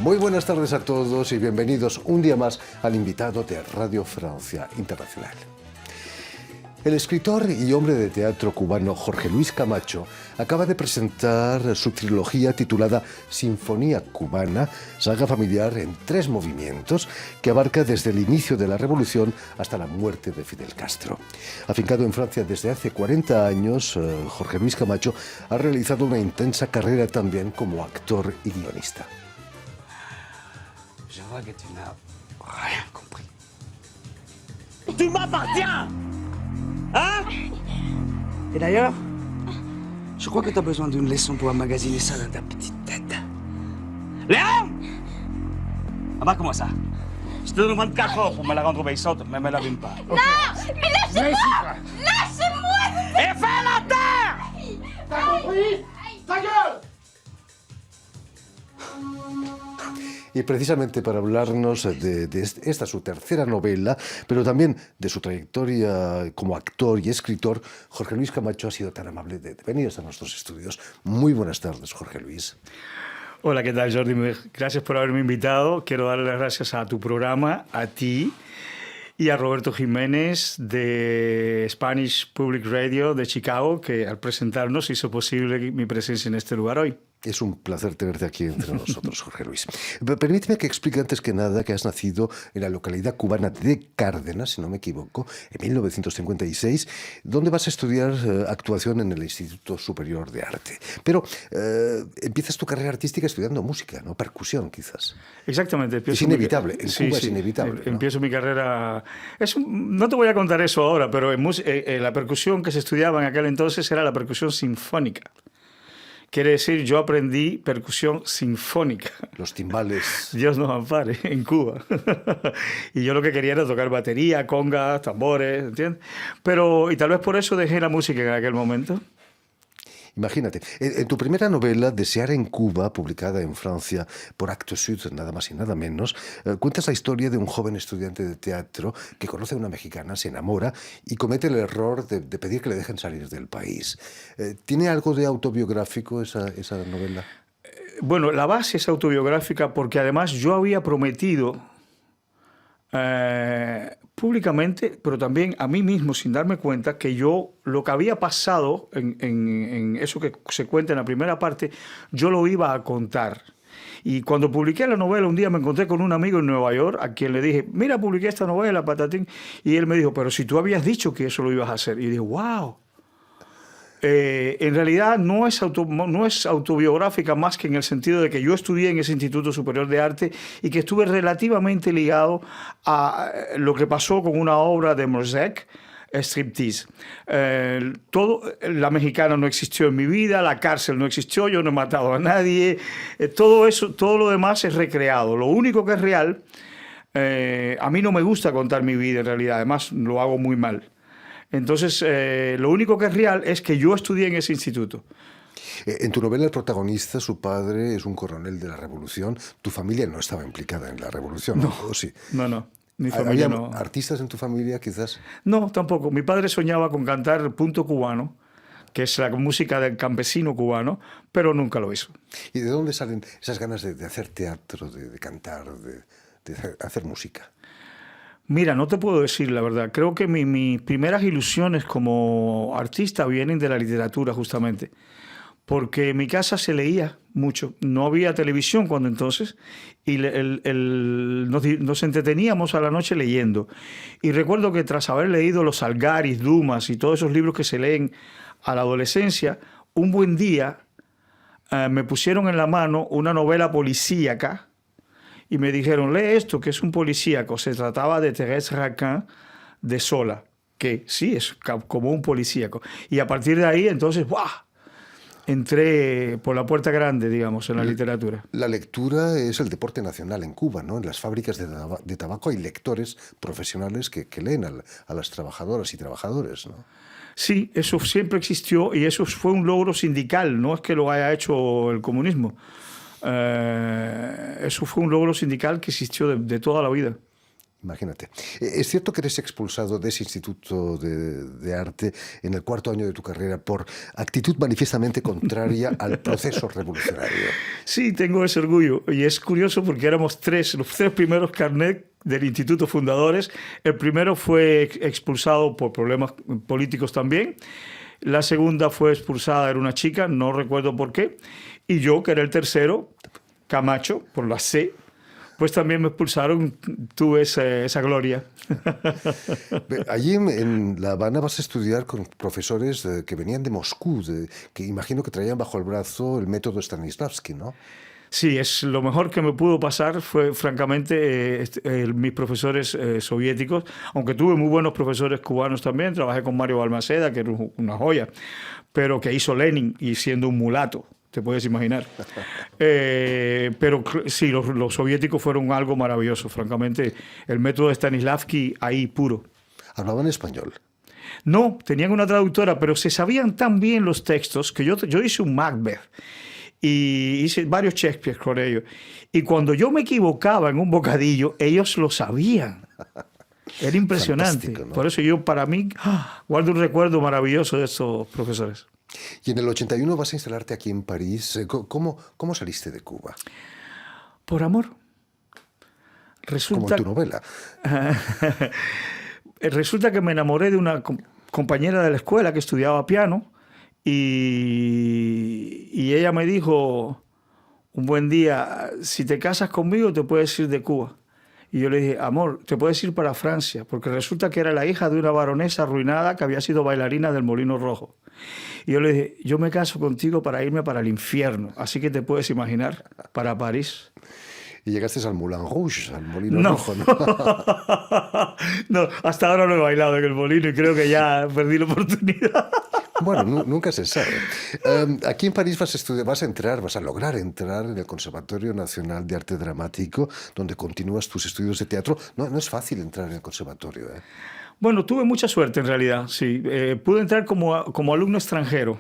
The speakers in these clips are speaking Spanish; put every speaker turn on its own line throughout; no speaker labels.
Muy buenas tardes a todos y bienvenidos un día más al invitado de Radio Francia Internacional. El escritor y hombre de teatro cubano Jorge Luis Camacho acaba de presentar su trilogía titulada Sinfonía Cubana, saga familiar en 3 movimientos que abarca desde el inicio de la Revolución hasta la muerte de Fidel Castro. Afincado en Francia desde hace 40 años, Jorge Luis Camacho ha realizado una intensa carrera también como actor y guionista.
Je vois que tu n'as rien compris.
Tu m'appartiens! Hein?
Et d'ailleurs, je crois que tu as besoin d'une leçon pour emmagasiner ça dans ta petite tête.
Léon! Ah bah comment ça? Je te demande 4 heures pour me la rendre obéissante, mais me l'abîme pas.
Non! Mais lâchez-moi! Lâchez-moi!
Et fais la terre!
T'as compris? Ta gueule!
Y precisamente para hablarnos de esta su tercera novela, pero también de su trayectoria como actor y escritor, Jorge Luis Camacho ha sido tan amable de venir a nuestros estudios. Muy buenas tardes, Jorge Luis.
Hola, ¿qué tal, Jordi? Gracias por haberme invitado. Quiero darle las gracias a tu programa, a ti y a Roberto Jiménez de Spanish Public Radio de Chicago, que al presentarnos hizo posible mi presencia en este lugar hoy.
Es un placer tenerte aquí entre nosotros, Jorge Luis. Permíteme que explique antes que nada que has nacido en la localidad cubana de Cárdenas, si no me equivoco, en 1956, donde vas a estudiar actuación en el Instituto Superior de Arte. Pero empiezas tu carrera artística estudiando música, ¿no? Percusión, quizás.
Exactamente.
Es inevitable, en Cuba es inevitable, ¿no?
Empiezo mi carrera... No te voy a contar eso ahora, pero la percusión que se estudiaba en aquel entonces era la percusión sinfónica. Quiere decir, yo aprendí percusión sinfónica.
Los timbales.
Dios nos ampare, en Cuba. Y yo lo que quería era tocar batería, congas, tambores, ¿entiendes? Y tal vez por eso dejé la música en aquel momento.
Imagínate, en tu primera novela, Desear en Cuba, publicada en Francia por Actes Sud, nada más y nada menos, cuentas la historia de un joven estudiante de teatro que conoce a una mexicana, se enamora y comete el error de pedir que le dejen salir del país. ¿Tiene algo de autobiográfico esa novela?
Bueno, la base es autobiográfica porque además yo había prometido públicamente, pero también a mí mismo, sin darme cuenta, que yo lo que había pasado en eso que se cuenta en la primera parte, yo lo iba a contar. Y cuando publiqué la novela, un día me encontré con un amigo en Nueva York a quien le dije, mira, publiqué esta novela, patatín. Y él me dijo, pero si tú habías dicho que eso lo ibas a hacer. Y dije, wow. En realidad no es autobiográfica más que en el sentido de que yo estudié en ese Instituto Superior de Arte y que estuve relativamente ligado a lo que pasó con una obra de Mosek, Striptease. La mexicana no existió en mi vida, la cárcel no existió, yo no he matado a nadie. Todo eso, todo lo demás es recreado. Lo único que es real, a mí no me gusta contar mi vida en realidad, además lo hago muy mal. Entonces, lo único que es real es que yo estudié en ese instituto.
En tu novela el protagonista, su padre, es un coronel de la Revolución. Tu familia no estaba implicada en la Revolución, ¿no? ¿O sí?
No. Mi familia no.
¿Artistas en tu familia, quizás?
No, tampoco. Mi padre soñaba con cantar punto cubano, que es la música del campesino cubano, pero nunca lo hizo.
¿Y de dónde salen esas ganas de hacer teatro, de cantar, de hacer música?
Mira, no te puedo decir la verdad. Creo que mis primeras ilusiones como artista vienen de la literatura, justamente. Porque en mi casa se leía mucho. No había televisión cuando entonces y nos entreteníamos a la noche leyendo. Y recuerdo que tras haber leído los Algaris, Dumas y todos esos libros que se leen a la adolescencia, un buen día me pusieron en la mano una novela policíaca y me dijeron, lee esto, que es un policíaco. Se trataba de Thérèse Raquin de Sola, que sí, es como un policíaco. Y a partir de ahí, entonces, ¡buah!, entré por la puerta grande, digamos, en la literatura.
La lectura es el deporte nacional en Cuba, ¿no? En las fábricas de tabaco hay lectores profesionales que leen a las trabajadoras y trabajadores, ¿no?
Sí, eso siempre existió y eso fue un logro sindical, no es que lo haya hecho el comunismo. Eso fue un logro sindical que existió de toda la vida.
Imagínate. ¿Es cierto que eres expulsado de ese instituto de arte en el 4º año de tu carrera por actitud manifiestamente contraria al proceso revolucionario?
Sí, tengo ese orgullo. Y es curioso porque éramos los tres primeros carnet del instituto fundadores. El primero fue expulsado por problemas políticos también. La segunda fue expulsada, era una chica, no recuerdo por qué. Y yo, que era el tercero, Camacho, por la C, pues también me expulsaron, tuve esa gloria.
Allí en La Habana vas a estudiar con profesores que venían de Moscú, que imagino que traían bajo el brazo el método Stanislavski, ¿no?
Sí, es lo mejor que me pudo pasar fue, francamente, mis profesores soviéticos, aunque tuve muy buenos profesores cubanos también. Trabajé con Mario Balmaceda, que era una joya, pero que hizo Lenin y siendo un mulato. Te puedes imaginar. Pero sí, los soviéticos fueron algo maravilloso, francamente. El método de Stanislavski ahí puro.
¿Hablaban español?
No, tenían una traductora, pero se sabían tan bien los textos que yo hice un Macbeth y hice varios Shakespeare con ellos. Y cuando yo me equivocaba en un bocadillo, ellos lo sabían. Era impresionante.
¿No?
Por eso yo, para mí, guardo un recuerdo maravilloso de estos profesores.
Y en el 81 vas a instalarte aquí en París. ¿Cómo saliste de Cuba?
Por amor. Resulta,
como en tu novela.
Resulta que me enamoré de una compañera de la escuela que estudiaba piano y ella me dijo un buen día, si te casas conmigo te puedes ir de Cuba. Y yo le dije, amor, te puedes ir para Francia, porque resulta que era la hija de una baronesa arruinada que había sido bailarina del Molino Rojo. Y yo le dije, yo me caso contigo para irme para el infierno, así que te puedes imaginar, para París.
Y llegaste al Moulin Rouge, al Molino Rojo, ¿no?
No, hasta ahora no he bailado en el Molino y creo que ya perdí la oportunidad.
Bueno, nunca se sabe. Aquí en París vas a lograr entrar en el Conservatorio Nacional de Arte Dramático, donde continúas tus estudios de teatro. No es fácil entrar en el conservatorio, ¿eh?
Bueno, tuve mucha suerte en realidad, sí. Pude entrar como alumno extranjero,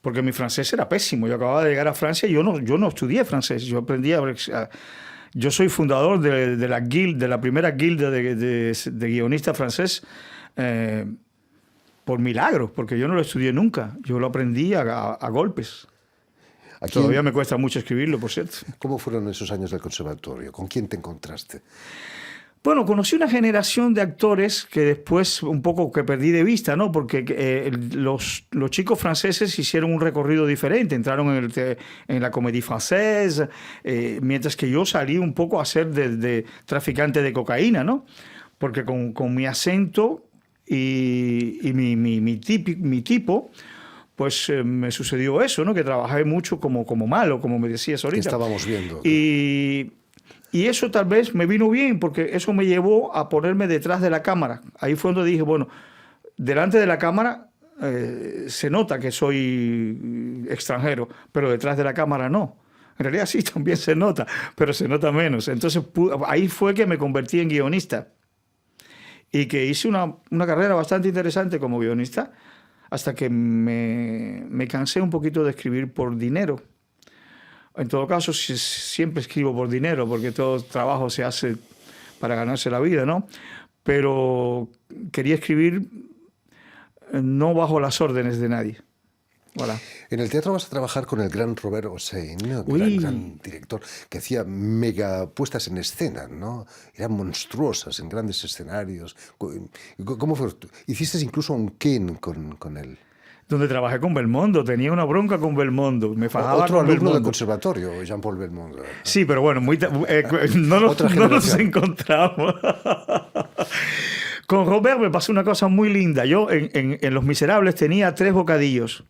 porque mi francés era pésimo. Yo acababa de llegar a Francia y yo no estudié francés. Yo aprendí yo soy fundador de la primera guilda de guionista francés por milagro, porque yo no lo estudié nunca. Yo lo aprendí a golpes. Todavía me cuesta mucho escribirlo, por cierto.
¿Cómo fueron esos años del conservatorio? ¿Con quién te encontraste?
Bueno, conocí una generación de actores que después un poco que perdí de vista, ¿no? Porque los chicos franceses hicieron un recorrido diferente, entraron en la Comédie Française, mientras que yo salí un poco a ser de traficante de cocaína, ¿no? Porque con mi acento y mi tipo, pues me sucedió eso, ¿no? Que trabajé mucho como malo, como me decías ahorita.
Que estábamos viendo.
Y eso tal vez me vino bien, porque eso me llevó a ponerme detrás de la cámara. Ahí fue donde dije, bueno, delante de la cámara se nota que soy extranjero, pero detrás de la cámara no. En realidad sí, también se nota, pero se nota menos. Entonces ahí fue que me convertí en guionista. Y que hice una carrera bastante interesante como guionista, hasta que me cansé un poquito de escribir por dinero. En todo caso, siempre escribo por dinero, porque todo trabajo se hace para ganarse la vida, ¿no? Pero quería escribir no bajo las órdenes de nadie. Voilà.
En el teatro vas a trabajar con el gran Robert Hossein, gran director, que hacía mega puestas en escena, ¿no? Eran monstruosas en grandes escenarios. ¿Cómo fue? Hiciste incluso un Ken con él.
Donde trabajé con Belmondo, tenía una bronca con Belmondo, me fajaba
otro
con
alumno
Belmondo.
del conservatorio, Jean-Paul Belmondo.
Sí, pero bueno, no nos encontramos. Con Robert me pasó una cosa muy linda. Yo en Los Miserables tenía 3 bocadillos.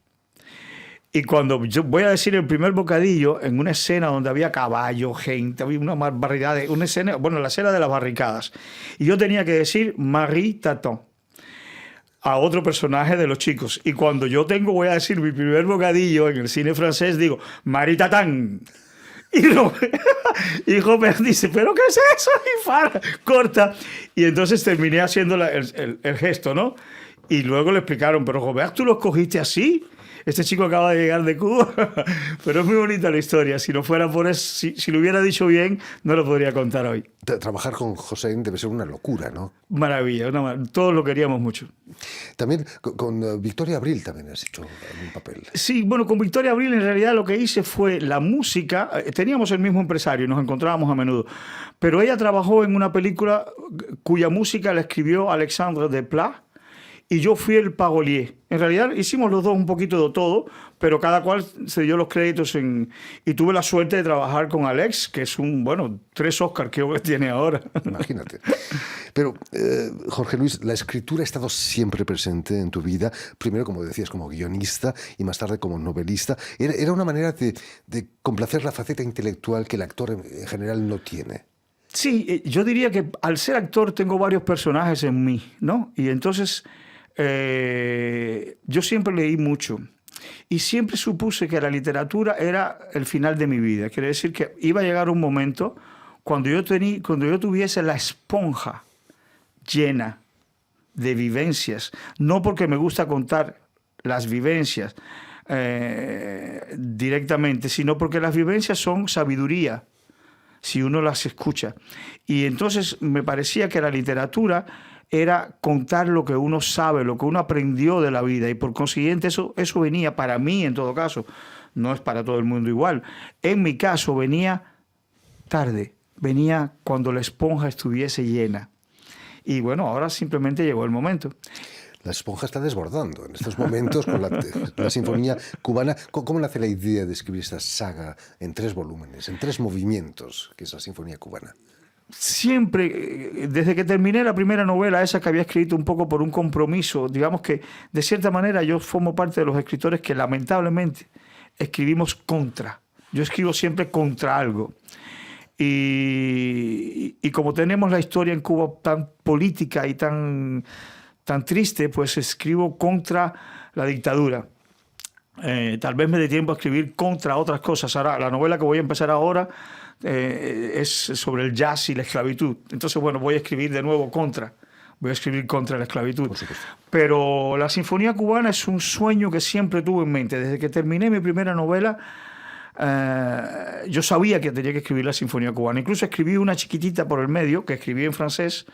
Y cuando yo voy a decir el primer bocadillo, en una escena donde había caballo, gente, había una barricada, una escena, bueno, la escena de las barricadas. Y yo tenía que decir Marie Taton a otro personaje de los chicos. Y cuando voy a decir mi primer bocadillo en el cine francés, digo, Marie Tatin. Y Robert dice, ¿pero qué es eso? Y corta. Y entonces terminé haciendo el gesto, ¿no? Y luego le explicaron, pero Robert, ¿tú lo escogiste así? este chico acaba de llegar de Cuba, pero es muy bonita la historia. Si no fuera por eso, si lo hubiera dicho bien, no lo podría contar hoy.
Trabajar con José debe ser una locura, ¿no?
Maravilla, todos lo queríamos mucho.
También con Victoria Abril también has hecho algún papel.
Sí, bueno, con Victoria Abril en realidad lo que hice fue la música. Teníamos el mismo empresario y nos encontrábamos a menudo, pero ella trabajó en una película cuya música la escribió Alexandre Desplat y yo fui el pagolier. En realidad hicimos los dos un poquito de todo, pero cada cual se dio los créditos y tuve la suerte de trabajar con Alex, que es 3 Oscars creo que tiene ahora.
Imagínate. Pero, Jorge Luis, la escritura ha estado siempre presente en tu vida, primero, como decías, como guionista y más tarde como novelista. Era una manera de complacer la faceta intelectual que el actor en general no tiene.
Sí, yo diría que al ser actor tengo varios personajes en mí, ¿no? Y entonces yo siempre leí mucho y siempre supuse que la literatura era el final de mi vida. Quiere decir que iba a llegar un momento cuando yo tuviese la esponja llena de vivencias, no porque me gusta contar las vivencias directamente, sino porque las vivencias son sabiduría si uno las escucha. Y entonces me parecía que la literatura era contar lo que uno sabe, lo que uno aprendió de la vida, y por consiguiente eso venía para mí, en todo caso, no es para todo el mundo igual. En mi caso venía tarde, venía cuando la esponja estuviese llena. Y bueno, ahora simplemente llegó el momento.
La esponja está desbordando en estos momentos con la Sinfonía Cubana. ¿Cómo nace la idea de escribir esta saga en 3 volúmenes, en 3 movimientos, que es la Sinfonía Cubana?
Siempre, desde que terminé la primera novela, esa que había escrito un poco por un compromiso, digamos que de cierta manera yo formo parte de los escritores que lamentablemente escribimos contra. Yo escribo siempre contra algo. Y como tenemos la historia en Cuba tan política y tan triste, pues escribo contra la dictadura. Tal vez me dé tiempo a escribir contra otras cosas. Ahora, la novela que voy a empezar ahora es sobre el jazz y la esclavitud. Entonces, bueno, voy a escribir de nuevo contra. Voy a escribir contra la esclavitud. Pero la Sinfonía Cubana es un sueño que siempre tuve en mente. Desde que terminé mi primera novela, yo sabía que tenía que escribir la Sinfonía Cubana. Incluso escribí una chiquitita por el medio, que escribí en francés,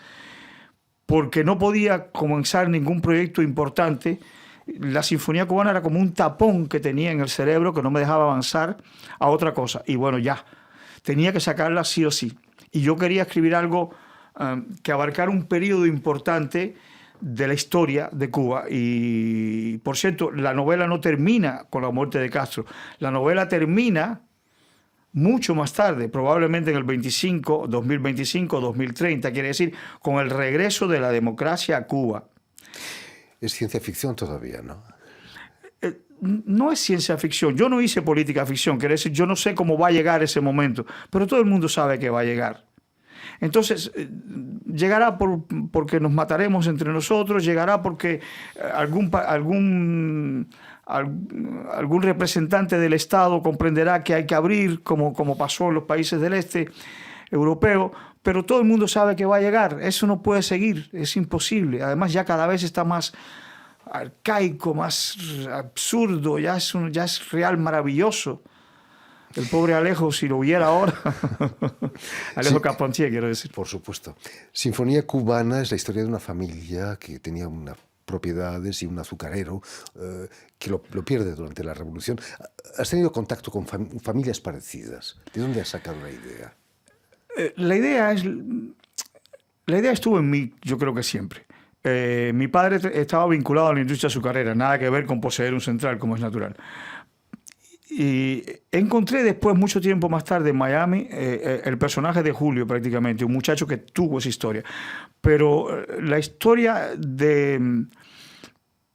porque no podía comenzar ningún proyecto importante. La Sinfonía Cubana era como un tapón que tenía en el cerebro que no me dejaba avanzar a otra cosa. Y bueno, ya, tenía que sacarla sí o sí. Y yo quería escribir algo que abarcara un periodo importante de la historia de Cuba. Y, por cierto, la novela no termina con la muerte de Castro. La novela termina mucho más tarde, probablemente en el 2025, 2030, quiere decir, con el regreso de la democracia a Cuba.
Es ciencia ficción todavía, ¿no?
No es ciencia ficción. Yo no hice política ficción, quiere decir, yo no sé cómo va a llegar ese momento, pero todo el mundo sabe que va a llegar. Entonces, llegará porque nos mataremos entre nosotros, llegará porque algún representante del Estado comprenderá que hay que abrir, como pasó en los países del este europeo, pero todo el mundo sabe que va a llegar. Eso no puede seguir, es imposible. Además, ya cada vez está más arcaico, más absurdo, ya es real maravilloso. El pobre Alejo, si lo viera ahora. Alejo
Sí,
Carpentier, quiero decir.
Por supuesto. Sinfonía Cubana es la historia de una familia que tenía unas propiedades y un azucarero que lo pierde durante la Revolución. ¿Has tenido contacto con familias parecidas? ¿De dónde has sacado la idea?
La idea estuvo en mí, yo creo que siempre. Mi padre estaba vinculado a la industria azucarera, nada que ver con poseer un central, como es natural. Y encontré después, mucho tiempo más tarde, en Miami, el personaje de Julio, prácticamente, un muchacho que tuvo esa historia. Pero la historia de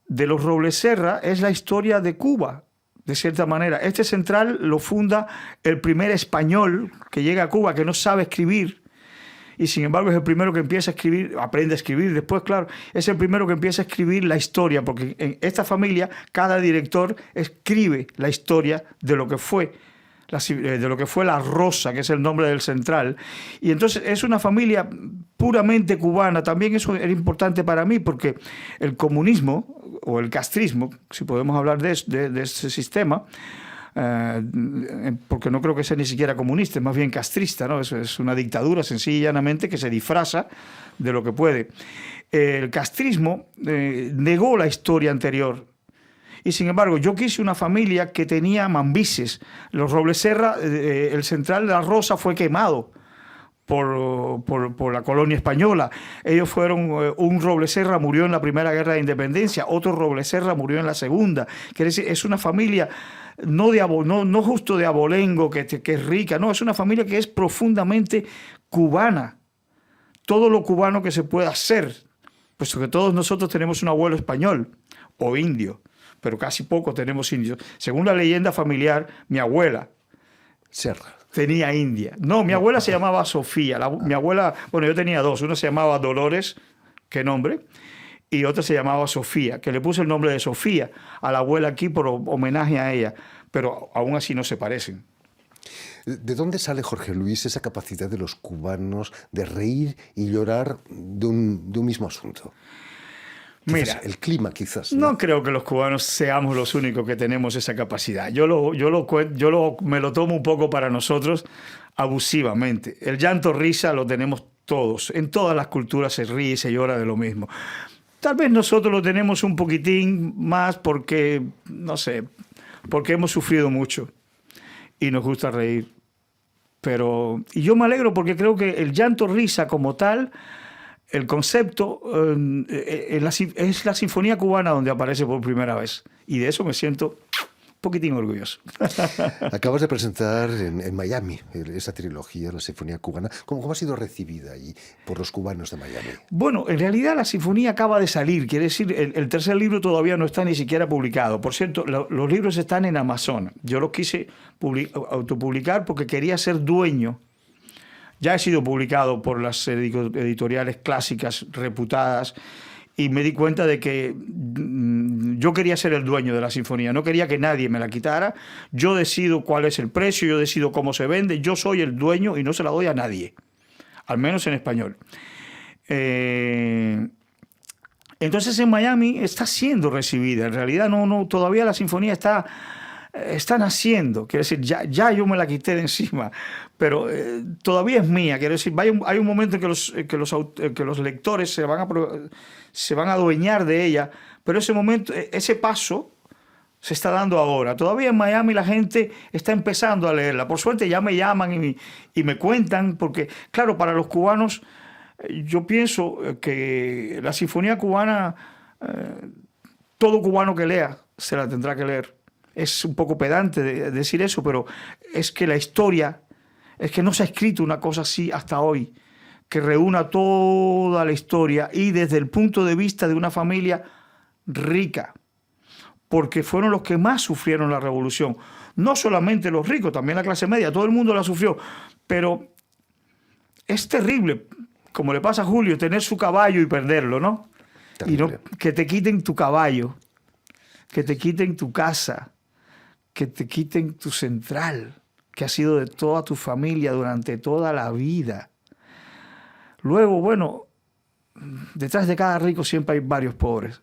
los Robles Serra es la historia de Cuba, de cierta manera. Este central lo funda el primer español que llega a Cuba, que no sabe escribir, y sin embargo es el primero que empieza a escribir, aprende a escribir después, claro, es el primero que empieza a escribir la historia, porque en esta familia cada director escribe la historia de lo que fue de lo que fue La Rosa, que es el nombre del central. Y entonces es una familia puramente cubana. También eso era importante para mí porque el comunismo o el castrismo, si podemos hablar de ese sistema, porque no creo que sea ni siquiera comunista, es más bien castrista, ¿no? Es una dictadura sencilla y llanamente que se disfraza de lo que puede. El castrismo negó la historia anterior. Y sin embargo, yo quise una familia que tenía mambises. Los Robles Serra, el central de La Rosa fue quemado por la colonia española. Ellos fueron, un Robles Serra murió en la Primera Guerra de Independencia, otro Robles Serra murió en la Segunda. Quiere decir, es una familia no justo de abolengo, que es rica, no, es una familia que es profundamente cubana. Todo lo cubano que se pueda hacer, puesto que todos nosotros tenemos un abuelo español o indio, pero casi poco tenemos indios. Según la leyenda familiar, mi abuela
Serra
tenía india. No, mi abuela se llamaba Sofía. Mi abuela, bueno, yo tenía dos. Una se llamaba Dolores, qué nombre, y otra se llamaba Sofía, que le puse el nombre de Sofía a la abuela aquí por homenaje a ella, pero aún así no se parecen.
¿De dónde sale, Jorge Luis, esa capacidad de los cubanos de reír y llorar de un mismo asunto? Mira, el clima quizás.
No creo que los cubanos seamos los únicos que tenemos esa capacidad. Me lo tomo un poco para nosotros abusivamente. El llanto risa lo tenemos todos. En todas las culturas se ríe y se llora de lo mismo. Tal vez nosotros lo tenemos un poquitín más porque, no sé, porque hemos sufrido mucho y nos gusta reír. Y yo me alegro porque creo que el llanto risa como tal, el concepto es la Sinfonía Cubana donde aparece por primera vez. Y de eso me siento un poquitín orgulloso.
Acabas de presentar en Miami esa trilogía, la Sinfonía Cubana. ¿Cómo ha sido recibida ahí por los cubanos de Miami?
Bueno, en realidad la sinfonía acaba de salir. Quiere decir, el tercer libro todavía no está ni siquiera publicado. Por cierto, los libros están en Amazon. Yo los quise autopublicar porque quería ser dueño. Ya he sido publicado por las editoriales clásicas reputadas y me di cuenta de que yo quería ser el dueño de la sinfonía, no quería que nadie me la quitara. Yo decido cuál es el precio, yo decido cómo se vende, yo soy el dueño y no se la doy a nadie, al menos en español. Entonces en Miami está siendo recibida, en realidad todavía la sinfonía está naciendo, quiere decir, ya yo me la quité de encima, pero todavía es mía, quiere decir, hay un momento en que los lectores se van a adueñar de ella, pero ese paso se está dando ahora. Todavía en Miami la gente está empezando a leerla. Por suerte ya me llaman y me cuentan, porque claro, para los cubanos, yo pienso que la Sinfonía Cubana, todo cubano que lea se la tendrá que leer. Es un poco pedante decir eso, pero es que la historia, es que no se ha escrito una cosa así hasta hoy, que reúna toda la historia y desde el punto de vista de una familia rica, porque fueron los que más sufrieron la revolución. No solamente los ricos, también la clase media, todo el mundo la sufrió, pero es terrible, como le pasa a Julio, tener su caballo y perderlo, ¿no? Terrible. Y que te quiten tu caballo, que te quiten tu casa, que te quiten tu central, que ha sido de toda tu familia durante toda la vida. Luego, bueno, detrás de cada rico siempre hay varios pobres.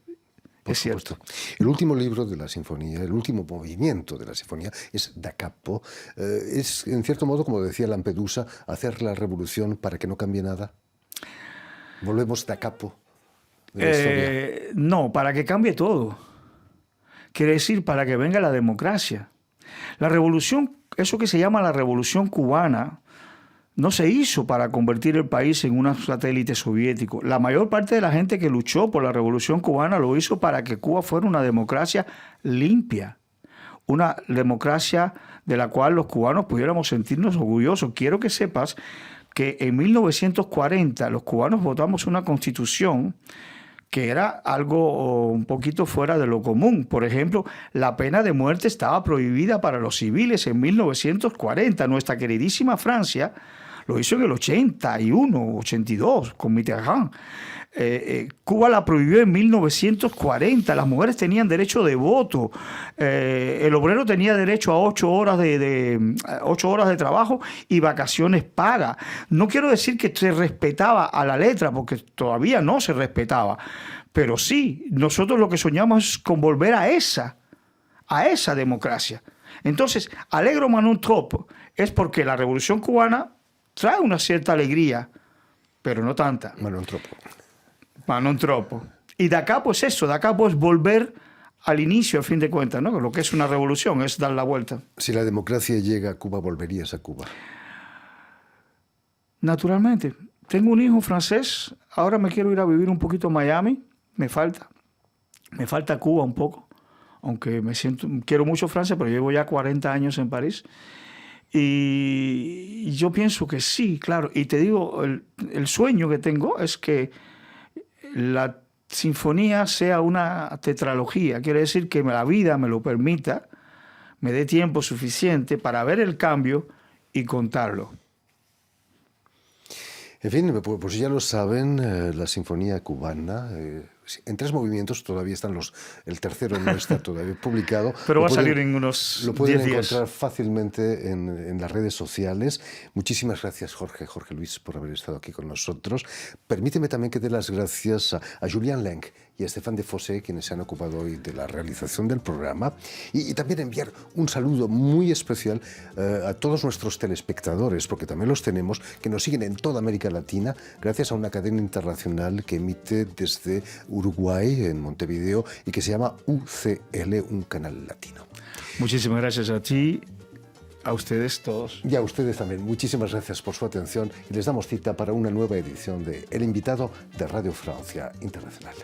Es cierto.
El último libro de la sinfonía, el último movimiento de la sinfonía es Da Capo. Es, en cierto modo, como decía Lampedusa, hacer la revolución para que no cambie nada. Volvemos Da Capo de la historia.
No, para que cambie todo. Quiere decir, para que venga la democracia. La revolución, eso que se llama la revolución cubana, no se hizo para convertir el país en un satélite soviético. La mayor parte de la gente que luchó por la revolución cubana lo hizo para que Cuba fuera una democracia limpia, una democracia de la cual los cubanos pudiéramos sentirnos orgullosos. Quiero que sepas que en 1940 los cubanos votamos una constitución que era algo un poquito fuera de lo común. Por ejemplo, la pena de muerte estaba prohibida para los civiles en 1940. Nuestra queridísima Francia lo hizo en el 81, 82, con Mitterrand. Cuba la prohibió en 1940, las mujeres tenían derecho de voto, el obrero tenía derecho a 8 horas de trabajo y vacaciones pagas. No quiero decir que se respetaba a la letra, porque todavía no se respetaba, pero sí, nosotros lo que soñamos es con volver a esa democracia. Entonces, alegro ma non troppo, es porque la Revolución Cubana trae una cierta alegría, pero no tanta.
Ma non troppo.
Ma non troppo. Y de acá, pues eso, de acá pues volver al inicio, a fin de cuentas, ¿no? Lo que es una revolución, es dar la vuelta.
Si la democracia llega a Cuba, ¿volverías a Cuba?
Naturalmente. Tengo un hijo francés, ahora me quiero ir a vivir un poquito a Miami, me falta Cuba un poco, aunque quiero mucho Francia, pero llevo ya 40 años en París. Y yo pienso que sí, claro. Y te digo, el sueño que tengo es que la sinfonía sea una tetralogía. Quiere decir que la vida me lo permita, me dé tiempo suficiente para ver el cambio y contarlo.
En fin, pues ya lo saben, la Sinfonía Cubana, en 3 movimientos, todavía están el tercero no está todavía publicado.
Pero va a salir en unos 10 días.
Lo pueden encontrar fácilmente en las redes sociales. Muchísimas gracias, Jorge Luis, por haber estado aquí con nosotros. Permíteme también que dé las gracias a Julián Lenk y a Stéphane Defossé, quienes se han ocupado hoy de la realización del programa, y también enviar un saludo muy especial a todos nuestros telespectadores, porque también los tenemos, que nos siguen en toda América Latina, gracias a una cadena internacional que emite desde Uruguay, en Montevideo, y que se llama UCL, un canal latino.
Muchísimas gracias a ti, a ustedes todos.
Y a ustedes también. Muchísimas gracias por su atención y les damos cita para una nueva edición de El Invitado de Radio Francia Internacional.